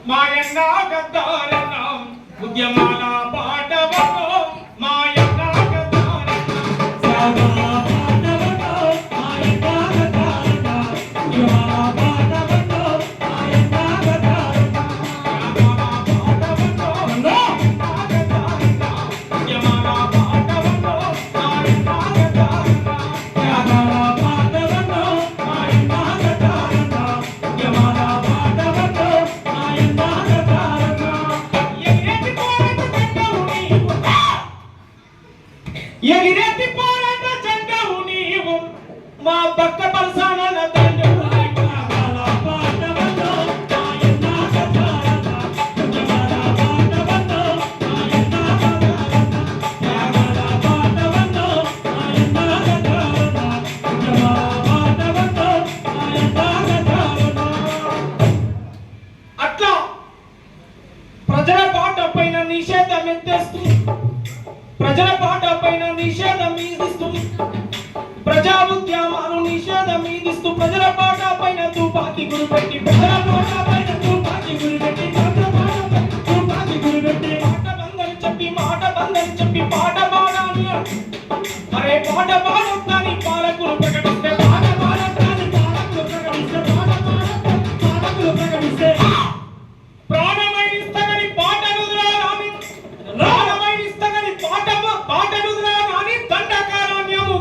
మాయన్న గద్దారన్న ఉద్యమాల పాటవో మాయన్న గద్దారన్న సాగా పాటవో మాయన్న గద్దారన్న ఉద్యమాల పాటవో మాయన్న గద్దారన్న ఎగిరెత్తి పోరాట జెండావు నీవు మా పక్క పరసానల దండవు అట్లా ప్రజల పాట పైన నిషేధం ఎత్తేస్తుంది, ప్రజల పాట పైన నిషేధం విధిస్తుంది, ప్రజా ఉద్యమాలు నిషేధం విధిస్తూ ప్రజల పాట పైన తుపాకీ గురిపెట్టి ప్రజల పాట పైన తుపాకీ గురిపెట్టి తుపాకీ గురిపెట్టి మాట బందని చెప్పి పాట పాడాలి. అరే పాట పాడొద్దని పాలకులు ప్రకటిస్తే పాట పాడొద్దని పాలకులు ప్రకటిస్తే పాలకులు ప్రకటిస్తే ప్రాణమైన ఇస్తగని పాటను రాని ప్రాణమైన ఇస్తగని పాటను రాని దండకారణ్యము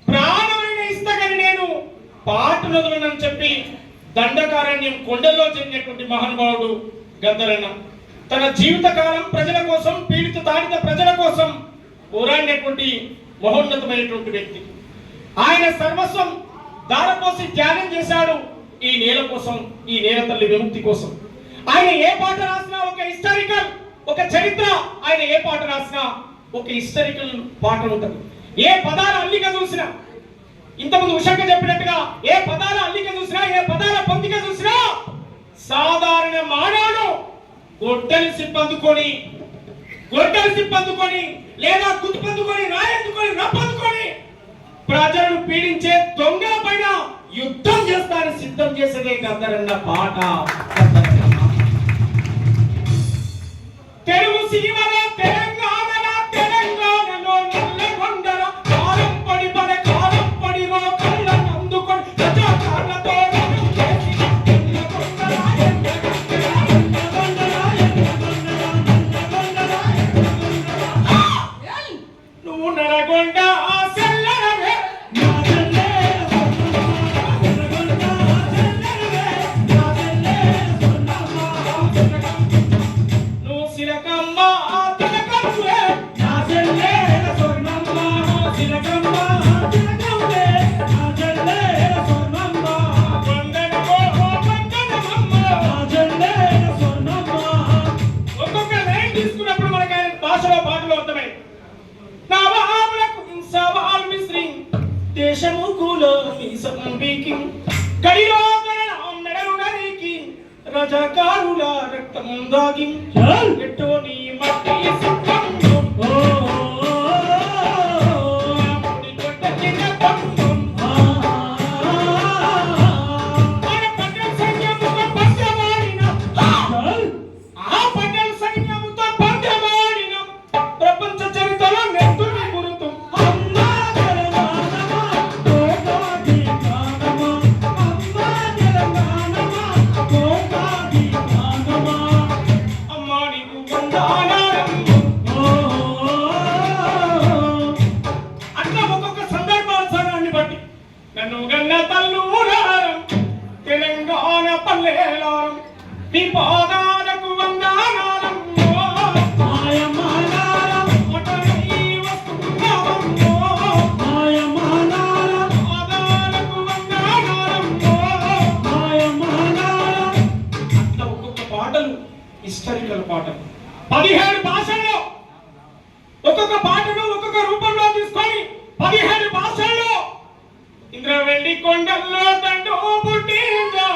ప్రాణమైన ఇస్తగని నేను పాటను వదలనని చెప్పి దండకారణ్యం కొండల్లో చెందినటువంటి మహానుభావుడు గద్దరన్న తన జీవితకాలం ప్రజల కోసం, పీడిత తాడిత ప్రజల కోసం పోరాడినటువంటి మహోన్నతమైనటువంటి వ్యక్తి. ఆయన సర్వస్వం దారపోసి త్యాగం చేశాడు ఈ నేల కోసం, ఈ నేల తల్లి విముక్తి కోసం. ఆయన ఏ పాట రాసినా ఒక హిస్టారికల్, ఒక చరిత్ర. ఆయన ఏ పాట రాసినా ఒక హిస్టారికల్ పాట ఉంటుంది. ఏ పదాల అల్లిక చూసినా, ఇంతకుముందు ఉషక్క చెప్పినట్టుగా ఏ పదాల అల్లిక చూసినా, ఏ పదాల పొందిక చూసినా సాధారణ మానవుడు గొడ్డలి సిప్పందుకొని లేదా గుర్తుపందుకొని రాయెత్తుకొని రప్పందుకొని ప్రజలను పీడించే దొంగల పైన యుద్ధం చేస్తారని సిద్ధం చేసేదే గద్దరన్న పాట. తెలుగు సినిమాలో తెలంగాణలో నల్లగొండల కాలం పడి రో కళ్ళను అందుకొని ప్రజాకారులతో నువ్వు నరగొండ రజకారుల రక్తం దాగి ఎట్టో నీ మట్టి ప్రపంచ చరిత్రలో నెత్తుని గురుతు తెలంగాణ పల్లెలారం నీ పాదాలకు వందనాలం అట్లా ఒక్కొక్క పాటలు హిస్టారికల్ పాటలు 17 భాషల్లో ఒక్కొక్క పాటను ఒక్కొక్క రూపంలో తీసుకొని 17 భాషల్లో ఇంద్రవెల్లి కొండల్లో దండు పుట్టిందో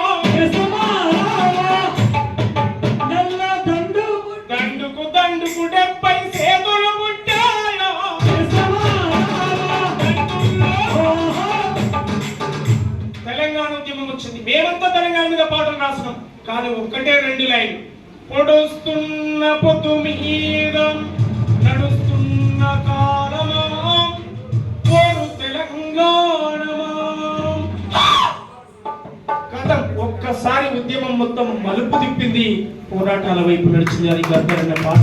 తెలంగాణ ఉద్యమం వచ్చింది. మేమంతా తెలంగాణ మీద పాటలు రాసినాం. కానీ ఒక్కటే 2 లైన్. పొడుస్తున్న పొద్దు మీద నడుస్తున్న కాలమా కోరు తెలంగాణమా. కథ ఒక్కసారి ఉద్యమం మొత్తం మలుపు తిప్పింది, పోరాటాల వైపు నడిచింది. అది గద్దరన్న పాట.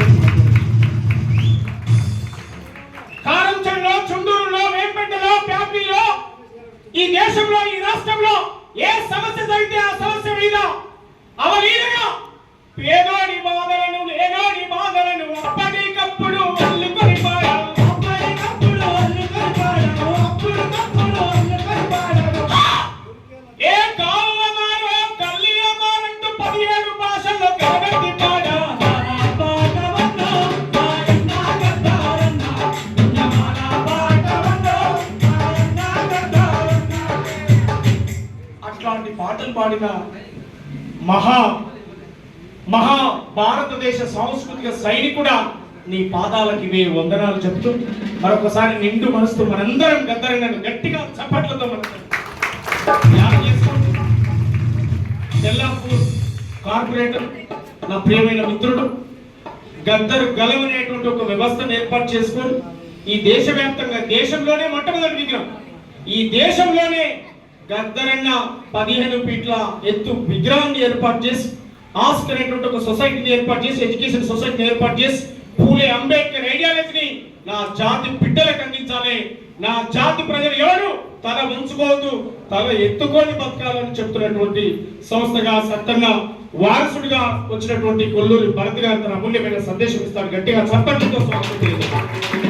కారంచంలో, చుండూరులో, వేంపేటలో, ప్యాపిలో, ఈ దేశంలో, ఈ రాష్ట్రంలో ఏ సమస్య జరిగితే ఆ సమస్య మీద అవలీలగా పేదోడి బాధలను, లేనోడి బాధలను అప్పటికప్పుడు అల్లుకొని పాడారు. ఏ కావమారో కల్లియమారంటూ 17 భాషల్లో కలబెట్టి పాడారు. అట్లాంటి పాటలు పాడిన మహా భారతదేశ సాంస్కృతిక సైనికుడా, నీ పాదాలకు ఇవే వందనాలు చెప్తూ మరొకసారి నిండు మనసుతో మనందరం గద్దరన్నను గట్టిగా చప్పట్లతో తెల్లాపూర్ కార్పొరేటర్ నా ప్రియమైన మిత్రుడు గద్దర్ గలం అనేటువంటి ఒక వ్యవస్థను ఏర్పాటు చేసుకొని ఈ దేశవ్యాప్తంగా, దేశంలోనే మొట్టమొదటి విగ్రహం, ఈ దేశంలోనే గద్దరన్న 15 ఫీట్ల ఎత్తు విగ్రహాన్ని ఏర్పాటు చేసి, ఆస్కర్ అనేటువంటి ఒక సొసైటీని ఏర్పాటు చేసి, ఎడ్యుకేషన్ సొసైటీని ఏర్పాటు చేసి, పూలే అంబేద్కర్ ఐడియాలజీని నా జాతి బిడ్డలకు అందించాలి. నా జాతి ప్రజలు ఎవరు తల ఉంచుకోవద్దు, తల ఎత్తుకొని బతకాలని చెప్తున్నటువంటి సంస్థగా, సత్తంగా వారసుడిగా వచ్చినటువంటి కొల్లూరి భరత్ గారు తన అమూల్యమైన సందేశం ఇస్తారు. గట్టిగా చప్పట్లతో స్వాగతం.